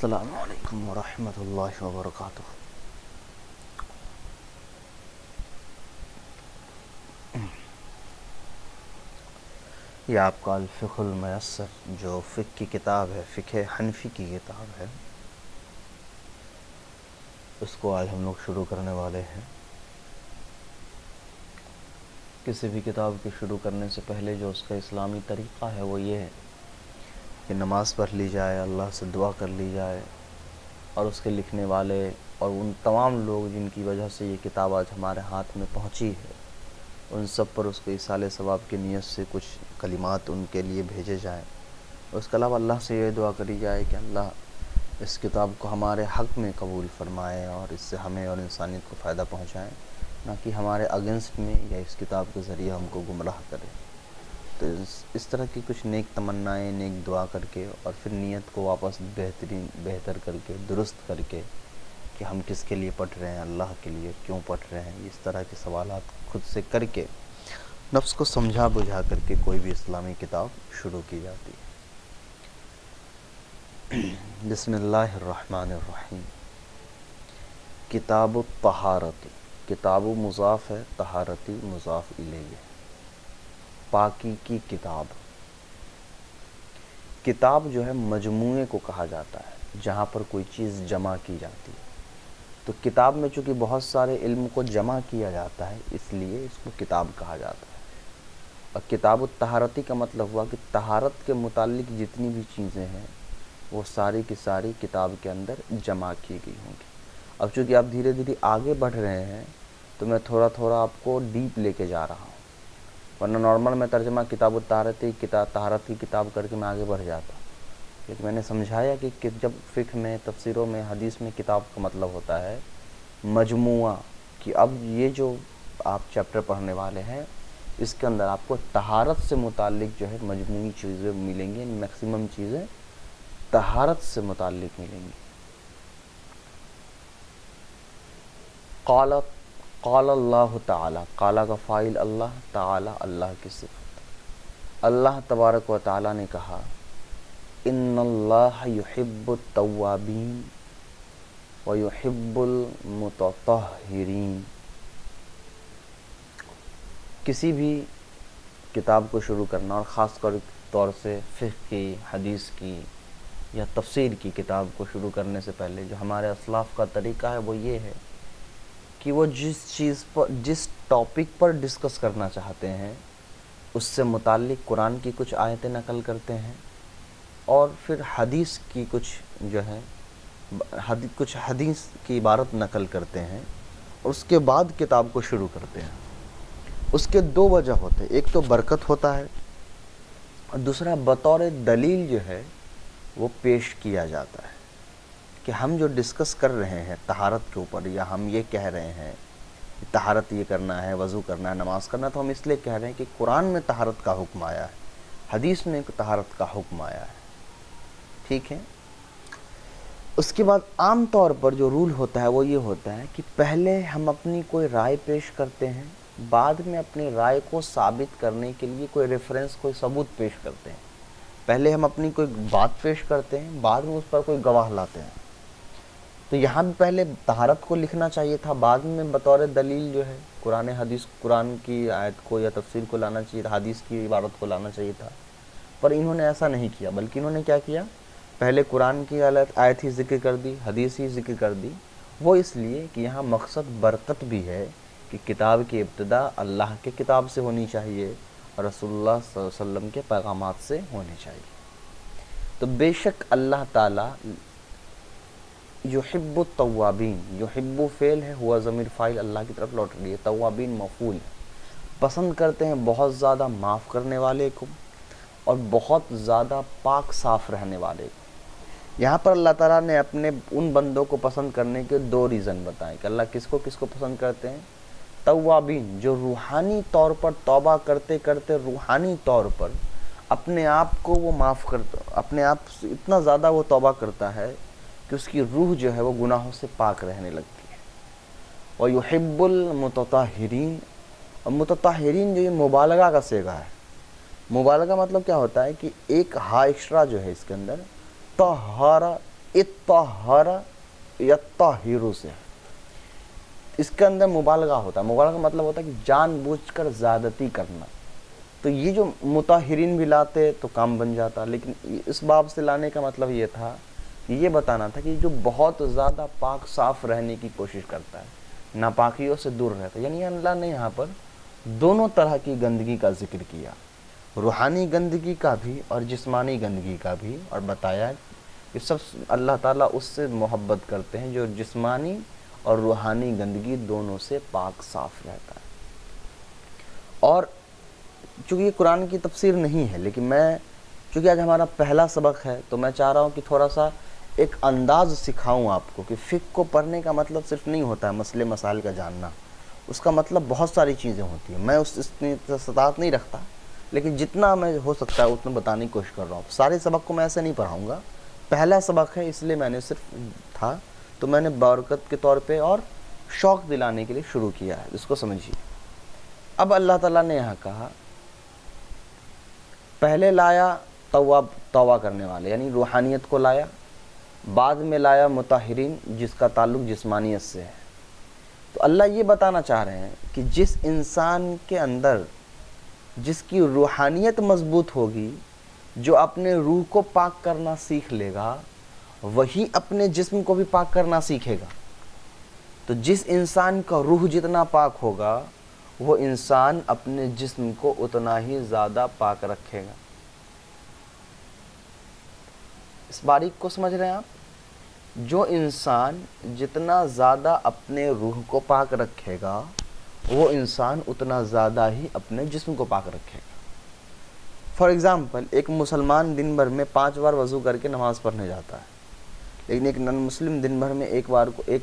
السلام علیکم ورحمۃ اللہ وبرکاتہ۔ یہ آپ کا الفقہ المیسر جو فقہ کی کتاب ہے، فقہ حنفی کی کتاب ہے، اس کو آج ہم لوگ شروع کرنے والے ہیں۔ کسی بھی کتاب کے شروع کرنے سے پہلے جو اس کا اسلامی طریقہ ہے وہ یہ ہے کہ نماز پڑھ لی جائے، اللہ سے دعا کر لی جائے، اور اس کے لکھنے والے اور ان تمام لوگ جن کی وجہ سے یہ کتاب آج ہمارے ہاتھ میں پہنچی ہے، ان سب پر اس کو ایصال ثواب کی نیت سے کچھ کلمات ان کے لیے بھیجے جائیں۔ اس کے علاوہ اللہ سے یہ دعا کری جائے کہ اللہ اس کتاب کو ہمارے حق میں قبول فرمائے اور اس سے ہمیں اور انسانیت کو فائدہ پہنچائیں، نہ کہ ہمارے اگینسٹ میں یا اس کتاب کے ذریعے ہم کو گمراہ کرے۔ تو اس طرح کی کچھ نیک تمنائیں، نیک دعا کر کے اور پھر نیت کو واپس بہتر کر کے، درست کر کے کہ ہم کس کے لیے پڑھ رہے ہیں، اللہ کے لیے کیوں پڑھ رہے ہیں، اس طرح کے سوالات خود سے کر کے نفس کو سمجھا بجھا کر کے کوئی بھی اسلامی کتاب شروع کی جاتی ہے۔ بسم اللہ الرحمن الرحیم۔ کتاب الطہارت، کتاب مضاف ہے، طہارتی مضاف الیہ، پاکی کی کتاب۔ کتاب جو ہے مجموعے کو کہا جاتا ہے جہاں پر کوئی چیز جمع کی جاتی ہے۔ تو کتاب میں چونکہ بہت سارے علم کو جمع کیا جاتا ہے، اس لیے اس کو کتاب کہا جاتا ہے۔ اور کتاب الطہارتی کا مطلب ہوا کہ طہارت کے متعلق جتنی بھی چیزیں ہیں وہ ساری کی ساری کتاب کے اندر جمع کی گئی ہوں گی۔ اب چونکہ آپ دھیرے دھیرے آگے بڑھ رہے ہیں تو میں تھوڑا تھوڑا آپ کو ڈیپ لے کے جا رہا ہوں، ورنہ نارمل میں ترجمہ کتاب الطہارتی، طہارت کی کتاب کر کے میں آگے بڑھ جاتا۔ لیکن میں نے سمجھایا کہ جب فقہ میں، تفسیروں میں، حدیث میں کتاب کا مطلب ہوتا ہے مجموعہ، کہ اب یہ جو آپ چیپٹر پڑھنے والے ہیں اس کے اندر آپ کو طہارت سے متعلق جو ہے مجموعی چیزیں ملیں گی، میکسیمم چیزیں طہارت سے متعلق ملیں گی۔ قال اللہ تعالی، قال کا فاعل اللہ، تعالی اللہ کی صفت۔ اللہ تبارک و تعالی نے کہا ان اللہ یحب التوابین ویحب المتطہرین۔ کسی بھی کتاب کو شروع کرنا، اور خاص طور سے فقہ کی، حدیث کی یا تفسیر کی کتاب کو شروع کرنے سے پہلے جو ہمارے اسلاف کا طریقہ ہے وہ یہ ہے کہ وہ جس ٹاپک پر ڈسکس کرنا چاہتے ہیں اس سے متعلق قرآن کی کچھ آیتیں نقل کرتے ہیں، اور پھر حدیث کی کچھ حدیث کی عبارت نقل کرتے ہیں، اور اس کے بعد کتاب کو شروع کرتے ہیں۔ اس کے دو وجہ ہوتے ہیں، ایک تو برکت ہوتا ہے، اور دوسرا بطور دلیل جو ہے وہ پیش کیا جاتا ہے کہ ہم جو ڈسکس کر رہے ہیں طہارت کے اوپر، یا ہم یہ کہہ رہے ہیں کہ طہارت یہ کرنا ہے، وضو کرنا ہے، نماز کرنا ہے، تو ہم اس لیے کہہ رہے ہیں کہ قرآن میں طہارت کا حکم آیا ہے، حدیث میں طہارت کا حکم آیا ہے، ٹھیک ہے۔ اس کے بعد عام طور پر جو رول ہوتا ہے وہ یہ ہوتا ہے کہ پہلے ہم اپنی کوئی رائے پیش کرتے ہیں، بعد میں اپنی رائے کو ثابت کرنے کے لیے کوئی ریفرنس، کوئی ثبوت پیش کرتے ہیں۔ پہلے ہم اپنی کوئی بات پیش کرتے ہیں، بعد میں اس پر کوئی گواہ لاتے ہیں۔ تو یہاں بھی پہلے طہارت کو لکھنا چاہیے تھا، بعد میں بطور دلیل جو ہے قرآن حدیث، قرآن کی آیت کو یا تفسیر کو لانا چاہیے تھا، حدیث کی عبارت کو لانا چاہیے تھا، پر انہوں نے ایسا نہیں کیا، بلکہ انہوں نے کیا کیا، پہلے قرآن کی آیت ہی ذکر کر دی، حدیث ہی ذکر کر دی۔ وہ اس لیے کہ یہاں مقصد برکت بھی ہے کہ کتاب کی ابتدا اللہ کے کتاب سے ہونی چاہیے اور رسول اللہ صلی اللہ علیہ وسلم کے پیغامات سے ہونی چاہیے۔ تو بے شک اللہ تعالیٰ یحب التوابین، یحب فعل ہے، ہوا ضمیر فاعل اللہ کی طرف لوٹ رہی ہے، توابین مفعول ہے، پسند کرتے ہیں بہت زیادہ معاف کرنے والے کو اور بہت زیادہ پاک صاف رہنے والے کو۔ یہاں پر اللہ تعالیٰ نے اپنے ان بندوں کو پسند کرنے کے دو ریزن بتائے کہ اللہ کس کو پسند کرتے ہیں۔ توابین، جو روحانی طور پر توبہ کرتے کرتے روحانی طور پر اپنے آپ کو وہ معاف کرتا، اپنے آپ سے اتنا زیادہ وہ توبہ کرتا ہے کہ اس کی روح جو ہے وہ گناہوں سے پاک رہنے لگتی ہے۔ وَيُحِبُّ الْمُتَطَہِّرِينَ، اور متطہرین جو یہ مبالغہ کا صیغہ ہے۔ مبالغہ مطلب کیا ہوتا ہے کہ ایک ہا ایکسٹرا جو ہے اس کے اندر، طہارہ اطہر یطہر سے، اس کے اندر مبالغہ ہوتا ہے. مبالغہ کا مطلب ہوتا ہے کہ جان بوجھ کر زیادتی کرنا. تو یہ جو مطہرین بھی لاتے تو کام بن جاتا، لیکن اس باب سے لانے کا مطلب یہ تھا کہ یہ بتانا تھا کہ جو بہت زیادہ پاک صاف رہنے کی کوشش کرتا ہے، ناپاکیوں سے دور رہتا ہے. یعنی اللہ نے یہاں پر دونوں طرح کی گندگی کا ذکر کیا، روحانی گندگی کا بھی اور جسمانی گندگی کا بھی، اور بتایا کہ سب اللہ تعالیٰ اس سے محبت کرتے ہیں جو جسمانی اور روحانی گندگی دونوں سے پاک صاف رہتا ہے. اور چونکہ یہ قرآن کی تفسیر نہیں ہے، لیکن چونکہ آج ہمارا پہلا سبق ہے تو میں چاہ رہا ہوں کہ تھوڑا سا ایک انداز سکھاؤں آپ کو کہ فقہ کو پڑھنے کا مطلب صرف نہیں ہوتا ہے مسئلے مسائل کا جاننا، اس کا مطلب بہت ساری چیزیں ہوتی ہیں. میں اتنی استطاعت نہیں رکھتا، لیکن جتنا میں ہو سکتا ہے اتنا بتانے کی کوشش کر رہا ہوں. سارے سبق کو میں ایسے نہیں پڑھاؤں گا، پہلا سبق ہے اس لیے میں نے صرف تھا تو میں نے برکت کے طور پہ اور شوق دلانے کے لیے شروع کیا ہے. اس کو سمجھیے. اب اللہ تعالیٰ نے یہاں کہا پہلے لایا توبہ کرنے والے یعنی روحانیت کو لایا، بعد میں لایا مطہرین جس کا تعلق جسمانیت سے ہے. تو اللہ یہ بتانا چاہ رہے ہیں کہ جس انسان کے اندر جس کی روحانیت مضبوط ہوگی، جو اپنے روح کو پاک کرنا سیکھ لے گا، وہی اپنے جسم کو بھی پاک کرنا سیکھے گا. تو جس انسان کا روح جتنا پاک ہوگا وہ انسان اپنے جسم کو اتنا ہی زیادہ پاک رکھے گا. اس باریک کو سمجھ رہے ہیں آپ؟ جو انسان جتنا زیادہ اپنے روح کو پاک رکھے گا وہ انسان اتنا زیادہ ہی اپنے جسم کو پاک رکھے گا. فار ایگزامپل ایک مسلمان دن بھر میں 5 بار وضو کر کے نماز پڑھنے جاتا ہے، لیکن ایک نن مسلم دن بھر میں ایک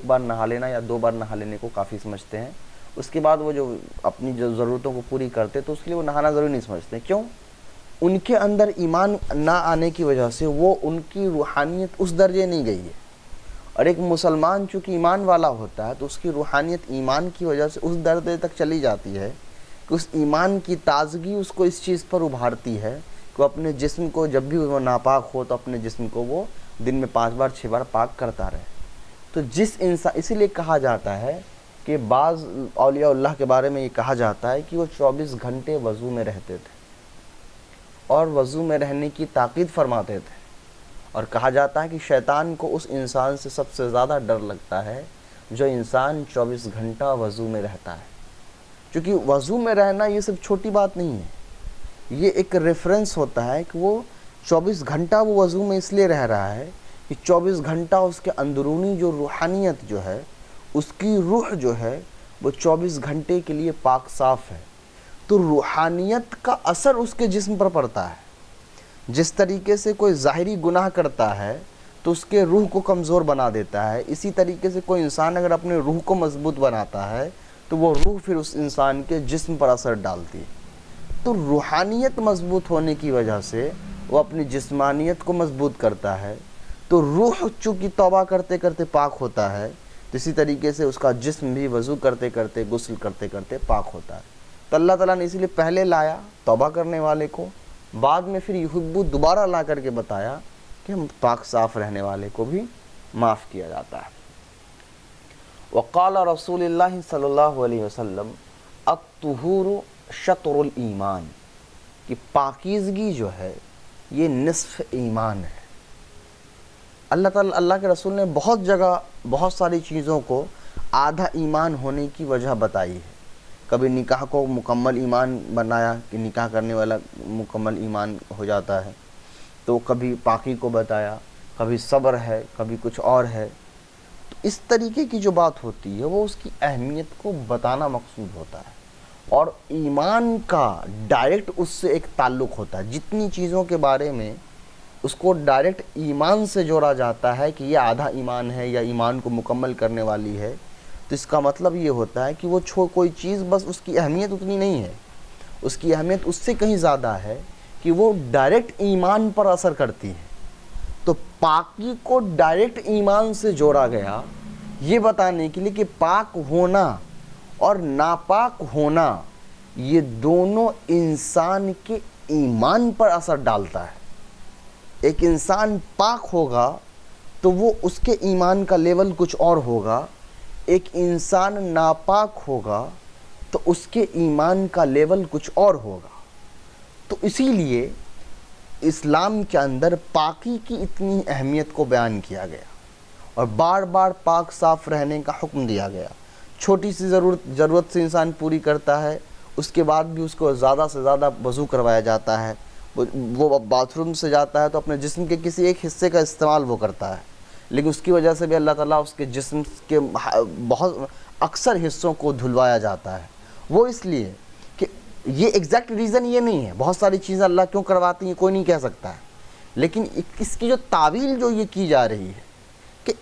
بار نہا لینا یا 2 بار نہا لینے کو کافی سمجھتے ہیں. اس کے بعد وہ جو اپنی جو ضرورتوں کو پوری کرتے تو اس کے لیے وہ نہانا ضروری نہیں سمجھتے. کیوں؟ ان کے اندر ایمان نہ آنے کی وجہ سے وہ ان کی روحانیت اس درجے نہیں گئی ہے. اور ایک مسلمان چونکہ ایمان والا ہوتا ہے تو اس کی روحانیت ایمان کی وجہ سے اس درجے تک چلی جاتی ہے کہ اس ایمان کی تازگی اس کو اس چیز پر ابھارتی ہے کہ وہ اپنے جسم کو جب بھی وہ ناپاک ہو تو اپنے جسم کو وہ دن میں 5 بار 6 بار پاک کرتا رہے. تو جس انسان اسی لیے کہا جاتا ہے کہ بعض اولیاء اللہ کے بارے میں یہ کہا جاتا ہے کہ وہ 24 گھنٹے وضو میں رہتے تھے اور وضو میں رہنے کی تاکید فرماتے تھے. اور کہا جاتا ہے کہ شیطان کو اس انسان سے سب سے زیادہ ڈر لگتا ہے جو انسان 24 گھنٹہ وضو میں رہتا ہے. کیونکہ وضو میں رہنا یہ صرف چھوٹی بات نہیں ہے، یہ ایک ریفرنس ہوتا ہے کہ وہ 24 گھنٹہ وہ وضو میں اس لیے رہ رہا ہے کہ 24 گھنٹہ اس کے اندرونی جو روحانیت جو ہے، اس کی روح جو ہے وہ 24 گھنٹے کے لیے پاک صاف ہے. تو روحانیت کا اثر اس کے جسم پر پڑتا ہے. جس طریقے سے کوئی ظاہری گناہ کرتا ہے تو اس کے روح کو کمزور بنا دیتا ہے، اسی طریقے سے کوئی انسان اگر اپنے روح کو مضبوط بناتا ہے تو وہ روح پھر اس انسان کے جسم پر اثر ڈالتی ہے. تو روحانیت مضبوط ہونے کی وجہ سے وہ اپنی جسمانیت کو مضبوط کرتا ہے. تو روح چونکہ توبہ کرتے کرتے پاک ہوتا ہے تو اسی طریقے سے اس کا جسم بھی وضو کرتے کرتے غسل کرتے کرتے پاک ہوتا ہے. تو اللہ تعالیٰ نے اسی لیے پہلے لایا توبہ کرنے والے کو، بعد میں پھر یحبو دوبارہ لا کر کے بتایا کہ پاک صاف رہنے والے کو بھی معاف کیا جاتا ہے. وقال رسول اللہ صلی اللہ علیہ وسلم الطہور شطر الایمان، کہ پاکیزگی جو ہے یہ نصف ایمان ہے. اللہ کے رسول نے بہت جگہ بہت ساری چیزوں کو آدھا ایمان ہونے کی وجہ بتائی ہے. کبھی نکاح کو مکمل ایمان بنایا کہ نکاح کرنے والا مکمل ایمان ہو جاتا ہے، تو کبھی پاکی کو بتایا، کبھی صبر ہے، کبھی کچھ اور ہے. تو اس طریقے کی جو بات ہوتی ہے وہ اس کی اہمیت کو بتانا مقصود ہوتا ہے. اور ایمان کا ڈائریکٹ اس سے ایک تعلق ہوتا ہے. جتنی چیزوں کے بارے میں اس کو ڈائریکٹ ایمان سے جوڑا جاتا ہے کہ یہ آدھا ایمان ہے یا ایمان کو مکمل کرنے والی ہے، تو اس کا مطلب یہ ہوتا ہے کہ وہ کوئی چیز بس اس کی اہمیت اتنی نہیں ہے، اس کی اہمیت اس سے کہیں زیادہ ہے کہ وہ ڈائریکٹ ایمان پر اثر کرتی ہے. تو پاکی کو ڈائریکٹ ایمان سے جوڑا گیا یہ بتانے کے لیے کہ پاک ہونا اور ناپاک ہونا یہ دونوں انسان کے ایمان پر اثر ڈالتا ہے. ایک انسان پاک ہوگا تو وہ اس کے ایمان کا لیول کچھ اور ہوگا. ایک انسان ناپاک ہوگا تو اس کے ایمان کا لیول کچھ اور ہوگا. تو اسی لیے اسلام کے اندر پاکی کی اتنی اہمیت کو بیان کیا گیا اور بار بار پاک صاف رہنے کا حکم دیا گیا. چھوٹی سی ضرورت سے انسان پوری کرتا ہے، اس کے بعد بھی اس کو زیادہ سے زیادہ وضو کروایا جاتا ہے. وہ باتھ روم سے جاتا ہے تو اپنے جسم کے کسی ایک حصے کا استعمال وہ کرتا ہے، لیکن اس کی وجہ سے بھی اللہ تعالیٰ اس کے جسم کے بہت اکثر حصوں کو دھلوایا جاتا ہے. وہ اس لیے کہ یہ ایگزیکٹ ریزن یہ نہیں ہے، بہت ساری چیزیں اللہ کیوں کرواتی ہیں کوئی نہیں کہہ سکتا ہے، لیکن اس کی جو تعویل جو یہ کی جا رہی ہے کہ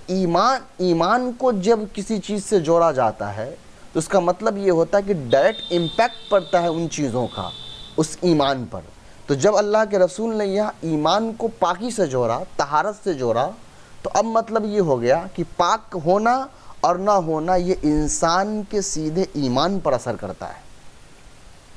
ایمان کو جب کسی چیز سے جوڑا جاتا ہے تو اس کا مطلب یہ ہوتا ہے کہ ڈائریکٹ امپیکٹ پڑتا ہے ان چیزوں کا اس ایمان پر. تو جب اللہ کے رسول نے یہاں ایمان کو پاکی سے جوڑا، طہارت سے جوڑا، تو اب مطلب یہ ہو گیا کہ پاک ہونا اور نہ ہونا یہ انسان کے سیدھے ایمان پر اثر کرتا ہے،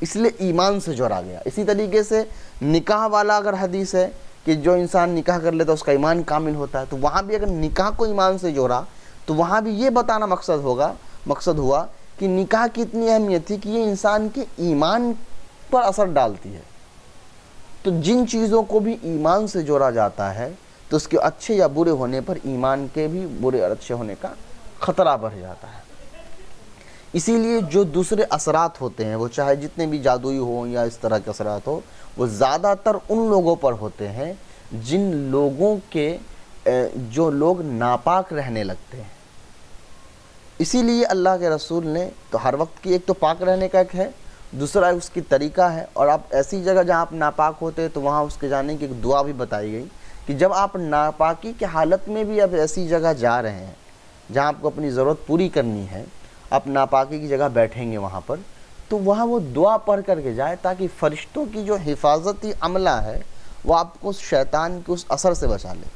اس لیے ایمان سے جوڑا گیا. اسی طریقے سے نکاح والا اگر حدیث ہے کہ جو انسان نکاح کر لیتا ہے اس کا ایمان کامل ہوتا ہے، تو وہاں بھی اگر نکاح کو ایمان سے جوڑا تو وہاں بھی یہ بتانا مقصد ہوا کہ نکاح کی اتنی اہمیت تھی کہ یہ انسان کے ایمان پر اثر ڈالتی ہے. تو جن چیزوں کو بھی ایمان سے جوڑا جاتا ہے تو اس کے اچھے یا برے ہونے پر ایمان کے بھی برے اور اچھے ہونے کا خطرہ بڑھ جاتا ہے. اسی لیے جو دوسرے اثرات ہوتے ہیں وہ چاہے جتنے بھی جادوئی ہوں یا اس طرح کے اثرات ہو، وہ زیادہ تر ان لوگوں پر ہوتے ہیں جن لوگوں کے جو لوگ ناپاک رہنے لگتے ہیں. اسی لیے اللہ کے رسول نے تو ہر وقت کی ایک تو پاک رہنے کا ایک ہے، دوسرا اس کی طریقہ ہے. اور آپ ایسی جگہ جہاں آپ ناپاک ہوتے تو وہاں اس کے جانے کی ایک دعا بھی بتائی گئی کہ جب آپ ناپاکی کی حالت میں بھی اب ایسی جگہ جا رہے ہیں جہاں آپ کو اپنی ضرورت پوری کرنی ہے، آپ ناپاکی کی جگہ بیٹھیں گے وہاں پر، تو وہاں وہ دعا پڑھ کر کے جائے تاکہ فرشتوں کی جو حفاظتی عملہ ہے وہ آپ کو شیطان کے اس اثر سے بچا لے،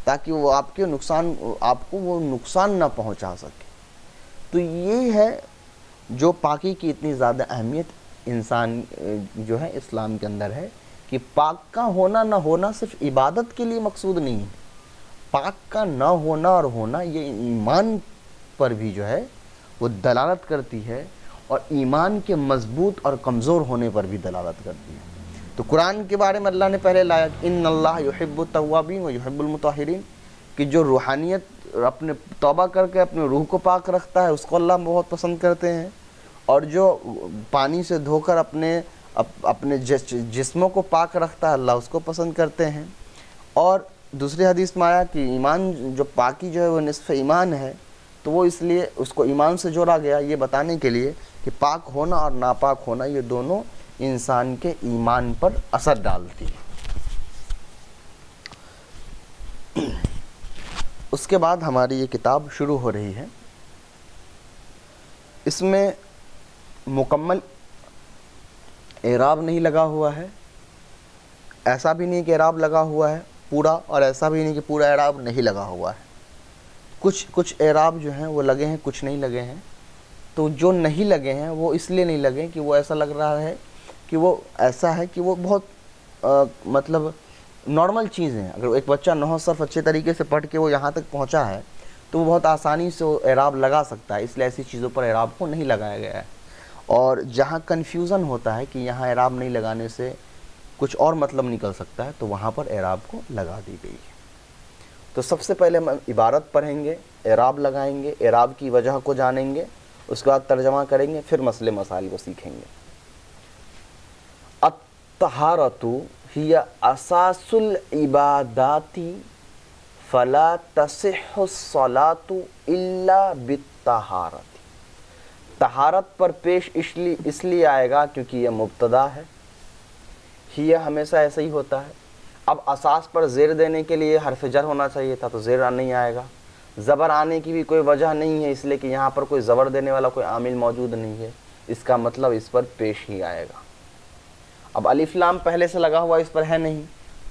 تاکہ وہ آپ کو وہ نقصان نہ پہنچا سکے. تو یہ ہے جو پاکی کی اتنی زیادہ اہمیت انسان جو ہے اسلام کے اندر ہے کہ پاک کا ہونا نہ ہونا صرف عبادت کے لیے مقصود نہیں ہے. پاک کا نہ ہونا اور ہونا یہ ایمان پر بھی جو ہے وہ دلالت کرتی ہے اور ایمان کے مضبوط اور کمزور ہونے پر بھی دلالت کرتی ہے. تو قرآن کے بارے میں اللہ نے پہلے لایا ان اللہ یحب التوابین و یحب المطہرین، کہ جو روحانیت اپنے توبہ کر کے اپنے روح کو پاک رکھتا ہے اس کو اللہ بہت پسند کرتے ہیں، اور جو پانی سے دھو کر اپنے جسموں کو پاک رکھتا ہے اللہ اس کو پسند کرتے ہیں. اور دوسری حدیث میں آیا کہ ایمان جو پاکی جو ہے وہ نصف ایمان ہے، تو وہ اس لیے اس کو ایمان سے جوڑا گیا یہ بتانے کے لیے کہ پاک ہونا اور ناپاک ہونا یہ دونوں انسان کے ایمان پر اثر ڈالتی ہے. اس کے بعد ہماری یہ کتاب شروع ہو رہی ہے. اس میں مکمل اعراب نہیں لگا ہوا ہے، ایسا بھی نہیں کہ اعراب لگا ہوا ہے پورا، اور ایسا بھی نہیں کہ پورا اعراب نہیں لگا ہوا ہے. کچھ اعراب جو ہیں وہ لگے ہیں، کچھ نہیں لگے ہیں. تو جو نہیں لگے ہیں وہ اس لیے نہیں لگے کہ وہ ایسا لگ رہا ہے کہ وہ ایسا ہے کہ وہ بہت مطلب نارمل چیزیں ہیں. اگر ایک بچہ 9 صرف اچھے طریقے سے پڑھ کے وہ یہاں تک پہنچا ہے تو وہ بہت آسانی سے وہ اعراب لگا سکتا ہے، اس لیے ایسی چیزوں پر اعراب کو نہیں لگایا گیا ہے. اور جہاں کنفیوژن ہوتا ہے کہ یہاں اعراب نہیں لگانے سے کچھ اور مطلب نکل سکتا ہے تو وہاں پر اعراب کو لگا دی گئی ہے. تو سب سے پہلے ہم عبارت پڑھیں گے، اعراب لگائیں گے، اعراب کی وجہ کو جانیں گے، اس کے بعد ترجمہ کریں گے، پھر مسئلے مسائل کو سیکھیں گے. الطہارۃ ہی اساس العبادات فلا تصح الصلاۃ الا بالطہارۃ. طہارت پر پیش اس لیے آئے گا کیونکہ یہ مبتدا ہے. ہی ہمیشہ ایسا ہی ہوتا ہے. اب اساس پر زیر دینے کے لیے حرف جر ہونا چاہیے تھا تو زیر نہیں آئے گا. زبر آنے کی بھی کوئی وجہ نہیں ہے اس لیے کہ یہاں پر کوئی زبر دینے والا کوئی عامل موجود نہیں ہے، اس کا مطلب اس پر پیش ہی آئے گا. اب الف لام پہلے سے لگا ہوا اس پر ہے نہیں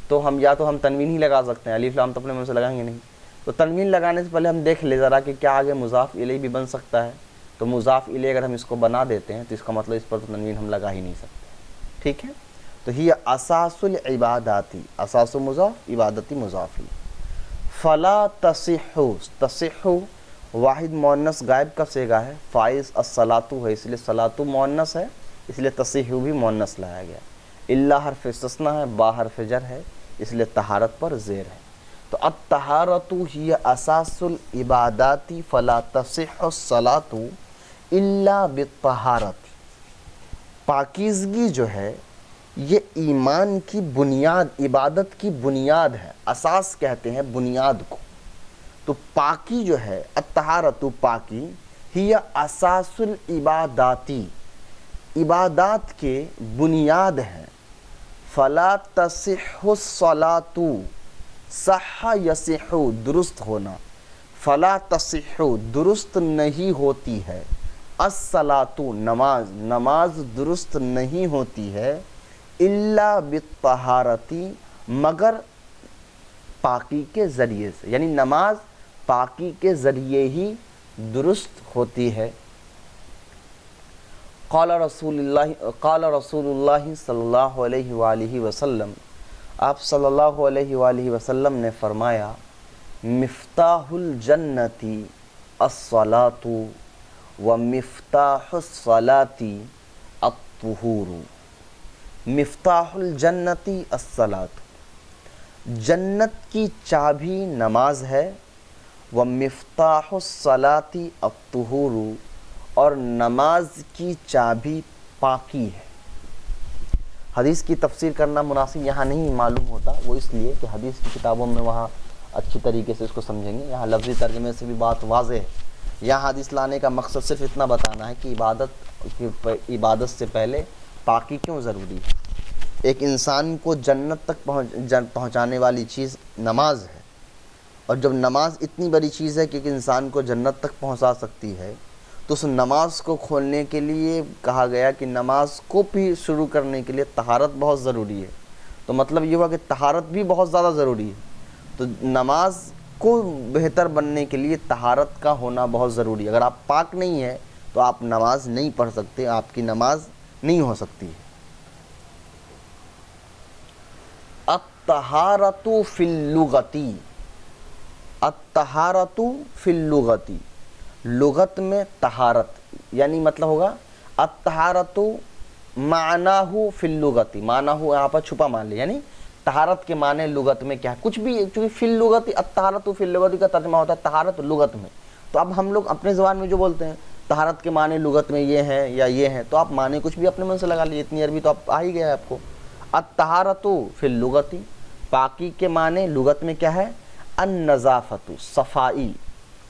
تو ہم تنوین ہی لگا سکتے ہیں، الف لام تو اپنے منہ سے لگائیں گے نہیں. تو تنوین لگانے سے پہلے ہم دیکھ لیں ذرا کہ کیا آگے مضاف الیہ بھی بن سکتا ہے. تو مضاف الیہ اگر ہم اس کو بنا دیتے ہیں تو اس کا مطلب اس پر تو تنوین ہم لگا ہی نہیں سکتے. ٹھیک ہے. تو ہی اساس العباداتی، اساس مضاف، عبادتی مضاف. فلا تصحو، تصحو واحد مؤنث غائب کا صیغہ ہے، فائز الصلاۃ ہے اس لیے صلاۃ مؤنث ہے، اس لیے تصحو بھی مؤنث لایا گیا، الا حرف استثناء ہے، با حرف جر ہے، اس لیے طہارت پر زیر ہے۔ تو الطہارۃ ہی اساس العبادات فلا تصح الصلاۃ الا بالطہارۃ، پاکیزگی جو ہے یہ ایمان کی بنیاد، عبادت کی بنیاد ہے، اساس کہتے ہیں بنیاد کو۔ تو پاکی جو ہے، الطہارۃ پاکی، ہی اساس العباداتی، عبادات کے بنیاد ہیں، فلا تصح الصلاۃ، صح یصح درست ہونا، فلا تصح درست نہیں ہوتی ہے، الصلاۃ نماز، نماز درست نہیں ہوتی ہے، الا بالطہارۃ مگر پاکی کے ذریعے سے، یعنی نماز پاکی کے ذریعے ہی درست ہوتی ہے۔ قال رسول اللہ صلی اللہ علیہ وآلہ وسلم، آپ صلی اللہ علیہ وآلہ وسلم نے فرمایا، مفتاح الجنت الصلاۃ ومفتاح الصلاۃ الطہور، مفتاح الجنت الصلاۃ، جنت کی چابی نماز ہے، ومفتاح الصلاۃ الطہور، اور نماز کی چابی پاکی ہے۔ حدیث کی تفسیر کرنا مناسب یہاں نہیں معلوم ہوتا، وہ اس لیے کہ حدیث کی کتابوں میں وہاں اچھی طریقے سے اس کو سمجھیں گے، یہاں لفظی ترجمے سے بھی بات واضح ہے۔ یہاں حدیث لانے کا مقصد صرف اتنا بتانا ہے کہ عبادت سے پہلے پاکی کیوں ضروری ہے۔ ایک انسان کو جنت تک پہنچانے والی چیز نماز ہے، اور جب نماز اتنی بڑی چیز ہے کہ ایک انسان کو جنت تک پہنچا سکتی ہے، تو اس نماز کو کھولنے کے لیے کہا گیا کہ نماز کو بھی شروع کرنے کے لیے طہارت بہت ضروری ہے۔ تو مطلب یہ ہوا کہ طہارت بھی بہت زیادہ ضروری ہے، تو نماز کو بہتر بننے کے لیے طہارت کا ہونا بہت ضروری ہے۔ اگر آپ پاک نہیں ہیں تو آپ نماز نہیں پڑھ سکتے، آپ کی نماز نہیں ہو سکتی ہے۔ الطہارۃ فی اللغۃ، الطہارۃ فی اللغۃ، لغت میں طہارت یعنی مطلب ہوگا الطہارۃ معناہ فی اللغۃ، معناہ یہاں پر چھپا مان لے، یعنی طہارت کے معنی لغت میں کیا ہے، کچھ بھی، چونکہ فی اللغۃ، الطہارۃ فی اللغۃ کا ترجمہ ہوتا ہے طہارت لغت میں۔ تو اب ہم لوگ اپنے زبان میں جو بولتے ہیں طہارت کے معنی لغت میں یہ ہیں یا یہ ہیں، تو آپ معنی کچھ بھی اپنے من سے لگا لیجیے، اتنی عربی تو آپ آ ہی گیا ہے آپ کو۔ الطہارۃ فی اللغۃ، پاکی کے معنی لغت میں کیا ہے، النظافۃ، صفائی،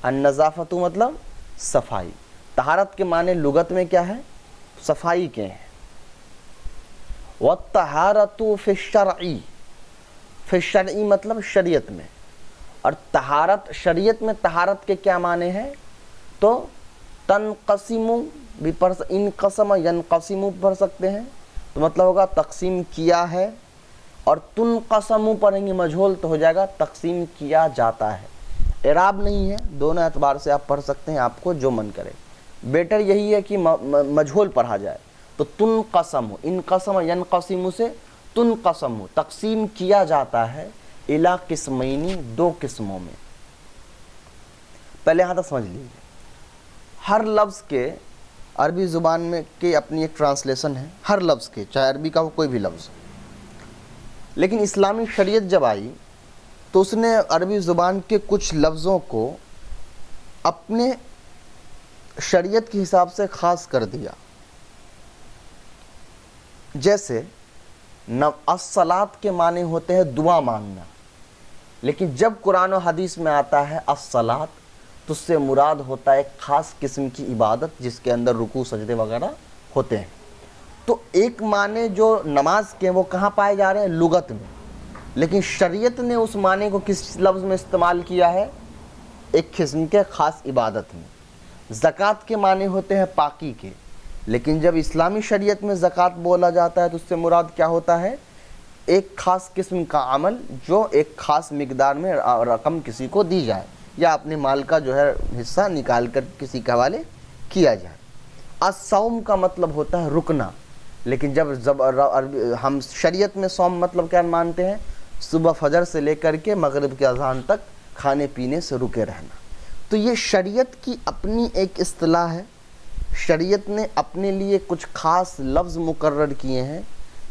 النظافۃ مطلب صفائی، طہارت کے معنی لغت میں کیا ہے، صفائی کے ہیں۔ والطہارۃ فی الشرع، فی الشرع مطلب شریعت میں، اور طہارت شریعت میں طہارت کے کیا معنی ہیں، تو تنقسم بھی پڑھ، انقسم ینقسم پڑھ سکتے ہیں، تو مطلب ہوگا تقسیم کیا ہے، اور تنقسم پڑھیں گے مجہول تو ہو جائے گا تقسیم کیا جاتا ہے۔ اعراب نہیں ہے، دونوں اعتبار سے آپ پڑھ سکتے ہیں، آپ کو جو من کرے، بیٹر یہی ہے کہ مجہول پڑھا جائے۔ تو تنقسم، انقسم ینقسم سے تنقسم، تقسیم کیا جاتا ہے، الی قسمین، دو قسموں میں۔ پہلے یہاں تک سمجھ لیجیے، ہر لفظ کے عربی زبان میں کی اپنی ایک ٹرانسلیشن ہے، ہر لفظ کے، چاہے عربی کا ہو کوئی بھی لفظ، لیکن اسلامی شریعت جب آئی تو اس نے عربی زبان کے کچھ لفظوں کو اپنے شریعت کے حساب سے خاص کر دیا۔ جیسے الصلاۃ کے معنی ہوتے ہیں دعا مانگنا، لیکن جب قرآن و حدیث میں آتا ہے الصلاۃ تو اس سے مراد ہوتا ہے ایک خاص قسم کی عبادت جس کے اندر رکوع سجدے وغیرہ ہوتے ہیں۔ تو ایک معنی جو نماز کے وہ کہاں پائے جا رہے ہیں، لغت میں، لیکن شریعت نے اس معنی کو کس لفظ میں استعمال کیا ہے، ایک قسم کے خاص عبادت میں۔ زکوٰۃ کے معنی ہوتے ہیں پاکی کے، لیکن جب اسلامی شریعت میں زکوٰۃ بولا جاتا ہے تو اس سے مراد کیا ہوتا ہے، ایک خاص قسم کا عمل جو ایک خاص مقدار میں رقم کسی کو دی جائے، یا اپنے مال کا جو ہے حصہ نکال کر کسی کے حوالے کیا جائے۔ الصوم کا مطلب ہوتا ہے رکنا، لیکن جب ہم شریعت میں صوم مطلب کیا مانتے ہیں، صبح فجر سے لے کر کے مغرب کے اذان تک کھانے پینے سے رکے رہنا۔ تو یہ شریعت کی اپنی ایک اصطلاح ہے، شریعت نے اپنے لیے کچھ خاص لفظ مقرر کیے ہیں،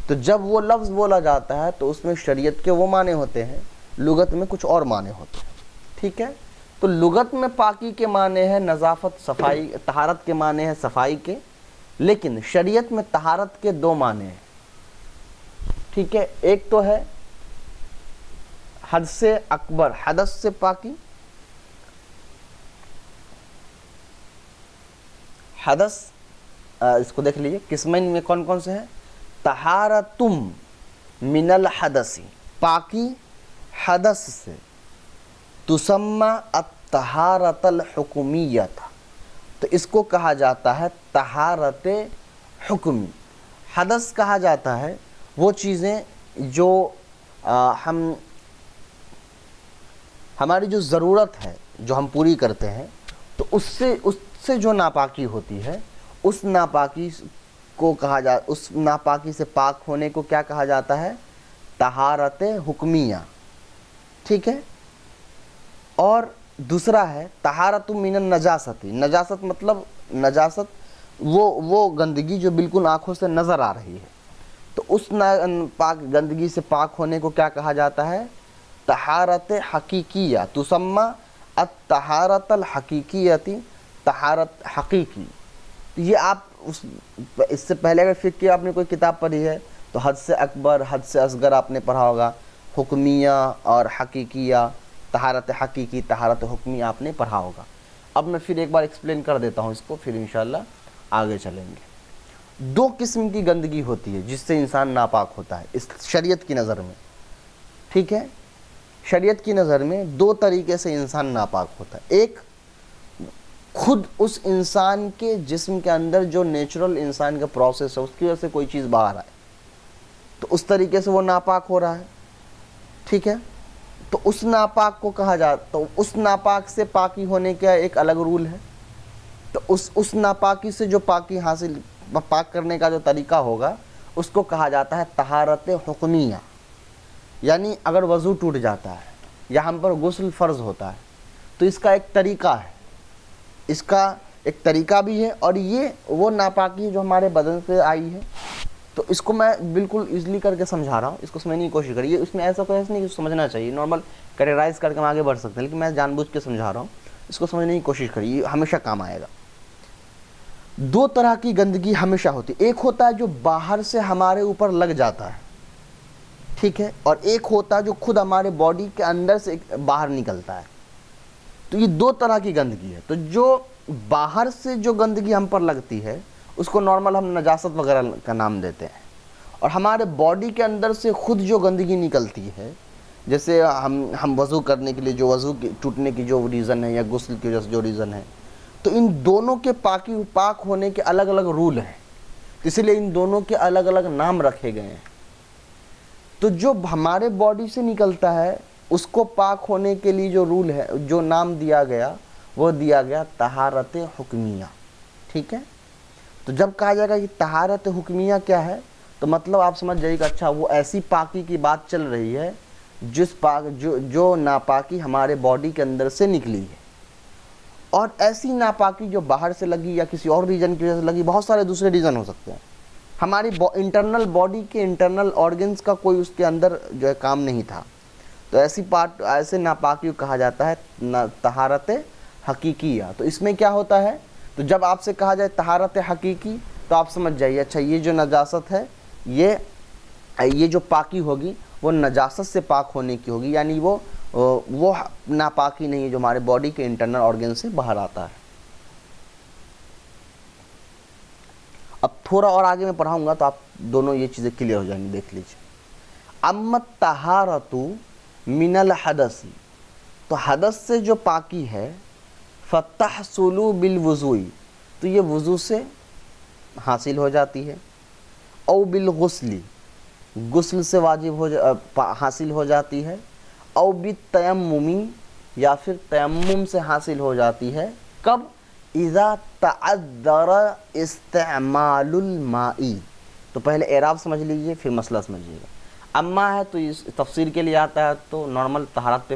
تو جب وہ لفظ بولا جاتا ہے تو اس میں شریعت کے وہ معنی ہوتے ہیں، لغت میں کچھ اور معنی ہوتے ہیں، ٹھیک ہے؟ تو لغت میں پاکی کے معنی ہے نظافت، صفائی، طہارت کے معنی ہے صفائی کے، لیکن شریعت میں طہارت کے دو معنی ہیں، ٹھیک ہے؟ ایک تو ہے حد سے اکبر، حدث سے پاکی، حدث اس کو دیکھ لیجئے قسمین میں کون کون سے ہیں؟ طہارتم من الحدث، پاکی حدث سے، تسمى الطہارت الحکمیۃ، تو اس کو کہا جاتا ہے طہارت حکمی۔ حدث کہا جاتا ہے وہ چیزیں جو ہماری جو ضرورت ہے جو ہم پوری کرتے ہیں، تو اس سے جو ناپاکی ہوتی ہے، اس ناپاکی کو کہا اس ناپاکی سے پاک ہونے کو کیا کہا جاتا ہے؟ طہارت حکمیہ، ٹھیک ہے؟ اور دوسرا ہے طہارت من النجاست، نجاست مطلب نجاست وہ گندگی جو بالکل آنکھوں سے نظر آ رہی ہے، تو اس پاک گندگی سے پاک ہونے کو کیا کہا جاتا ہے؟ طہارت حقیقیہ، تسمى الطہارت الحقیقیۃ، طہارت حقیقی۔ یہ آپ اس سے پہلے اگر فقہ کی آپ نے کوئی کتاب پڑھی ہے تو حد سے اکبر، حد سے اصغر آپ نے پڑھا ہوگا، حکمیہ اور حقیقیہ، طہارت حقیقی، طہارت حکمی آپ نے پڑھا ہوگا۔ اب میں پھر ایک بار ایکسپلین کر دیتا ہوں اس کو، پھر انشاءاللہ آگے چلیں گے۔ دو قسم کی گندگی ہوتی ہے جس سے انسان ناپاک ہوتا ہے اس شریعت کی نظر میں، ٹھیک ہے؟ شریعت کی نظر میں دو طریقے سے انسان ناپاک ہوتا ہے۔ ایک، خود اس انسان کے جسم کے اندر جو نیچرل انسان کا پروسیس ہے اس کی وجہ سے کوئی چیز باہر آئے تو اس طریقے سے وہ ناپاک ہو رہا ہے، ٹھیک ہے؟ تو اس ناپاک کو کہا جاتا، تو اس ناپاک سے پاکی ہونے کا ایک الگ رول ہے، تو اس ناپاکی سے جو پاکی حاصل، پاک کرنے کا جو طریقہ ہوگا اس کو کہا جاتا ہے طہارت حکمیہ۔ یعنی اگر وضو ٹوٹ جاتا ہے یا ہم پر غسل فرض ہوتا ہے تو اس کا ایک طریقہ ہے، اس کا ایک طریقہ بھی ہے، اور یہ وہ ناپاکی جو ہمارے بدن سے آئی ہے، تو اس کو میں بالکل ایزلی کر کے سمجھا رہا ہوں، اس کو سمجھنے کی کوشش کریے۔ اس میں ایسا کوئی ایسا نہیں کہ سمجھنا چاہیے، نارمل کیٹیگرائز کر کے ہم آگے بڑھ سکتے ہیں، لیکن میں جان بوجھ کے سمجھا رہا ہوں، اس کو سمجھنے کی کوشش کریے، یہ ہمیشہ کام آئے گا۔ دو طرح کی گندگی ہمیشہ ہوتی ہے، ایک ہوتا ہے جو باہر سے ہمارے اوپر لگ جاتا ہے، ٹھیک ہے، اور ایک ہوتا ہے جو خود ہمارے باڈی کے اندر سے باہر نکلتا ہے۔ تو یہ دو طرح کی گندگی ہے۔ تو جو باہر سے جو گندگی ہم پر لگتی ہے اس کو نارمل ہم نجاست وغیرہ کا نام دیتے ہیں، اور ہمارے باڈی کے اندر سے خود جو گندگی نکلتی ہے، جیسے ہم وضو کرنے کے لیے جو وضو ٹوٹنے کی جو ریزن ہے یا غسل کی وجہ سے جو ریزن ہے، تو ان دونوں کے پاک ہونے کے الگ الگ رول ہیں، اسی لیے ان دونوں کے الگ الگ نام رکھے گئے ہیں۔ تو جو ہمارے باڈی سے نکلتا ہے اس کو پاک ہونے کے لیے جو رول ہے، جو نام دیا گیا، وہ دیا گیا طہارت حکمیہ، ٹھیک ہے؟ تو جب کہا جائے گا کہ طہارت حکمیہ کیا ہے، تو مطلب آپ سمجھ جائیے گا اچھا وہ ایسی پاکی کی بات چل رہی ہے جو ناپاکی ہمارے باڈی کے اندر سے نکلی ہے، اور ایسی ناپاکی جو باہر سے لگی یا کسی اور ریجن کی وجہ سے لگی، بہت سارے دوسرے ریزن ہو سکتے ہیں، ہماری انٹرنل باڈی کے انٹرنل آرگنز کا کوئی اس کے اندر جو ہے کام نہیں تھا، تو ایسے ناپاکی کو کہا جاتا ہے طہارت حقیقیہ۔ تو اس میں کیا ہوتا ہے، تو جب آپ سے کہا جائے طہارت حقیقی تو آپ سمجھ جائیے اچھا یہ جو نجاست ہے، یہ جو پاکی ہوگی وہ نجاست سے پاک ہونے کی ہوگی، یعنی وہ ناپاکی نہیں ہے جو ہمارے باڈی کے انٹرنل آرگن سے باہر آتا ہے۔ اب تھوڑا اور آگے میں پڑھاؤں گا تو آپ دونوں یہ چیزیں کلیئر ہو جائیں گی، دیکھ لیجیے۔ امت طہارت من الحدث، تو حدث سے جو پاکی ہے، فتحصل بالوضوء، تو یہ وضو سے حاصل ہو جاتی ہے، او بالغسل، غسل سے حاصل ہو جاتی ہے، او بالتیمم، یا پھر تیمم سے حاصل ہو جاتی ہے۔ کب؟ اذا تعذر استعمال الماء، تو پہلے اعراب سمجھ لیجئے پھر مسئلہ سمجھیے گا۔ اما ہے تو اس تفسیر کے لیے آتا ہے، تو نارمل طہارت پہ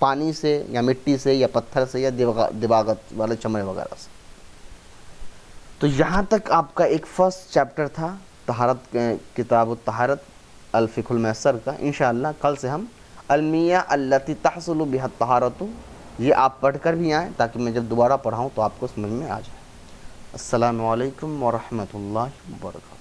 پانی سے یا مٹی سے یا پتھر سے یا دباغت والے چمڑے وغیرہ سے. تو یہاں تک آپ کا ایک فرسٹ چیپٹر تھا طہارت، کتاب الطہارت الفقہ المیسر کا. انشاءاللہ کل سے ہم المیہ التی تحصل بها الطہارت، یہ آپ پڑھ کر بھی آئیں تاکہ میں جب دوبارہ پڑھاؤں تو آپ کو سمجھ میں آ جائے. السلام علیکم ورحمۃ اللہ وبرکاتہ.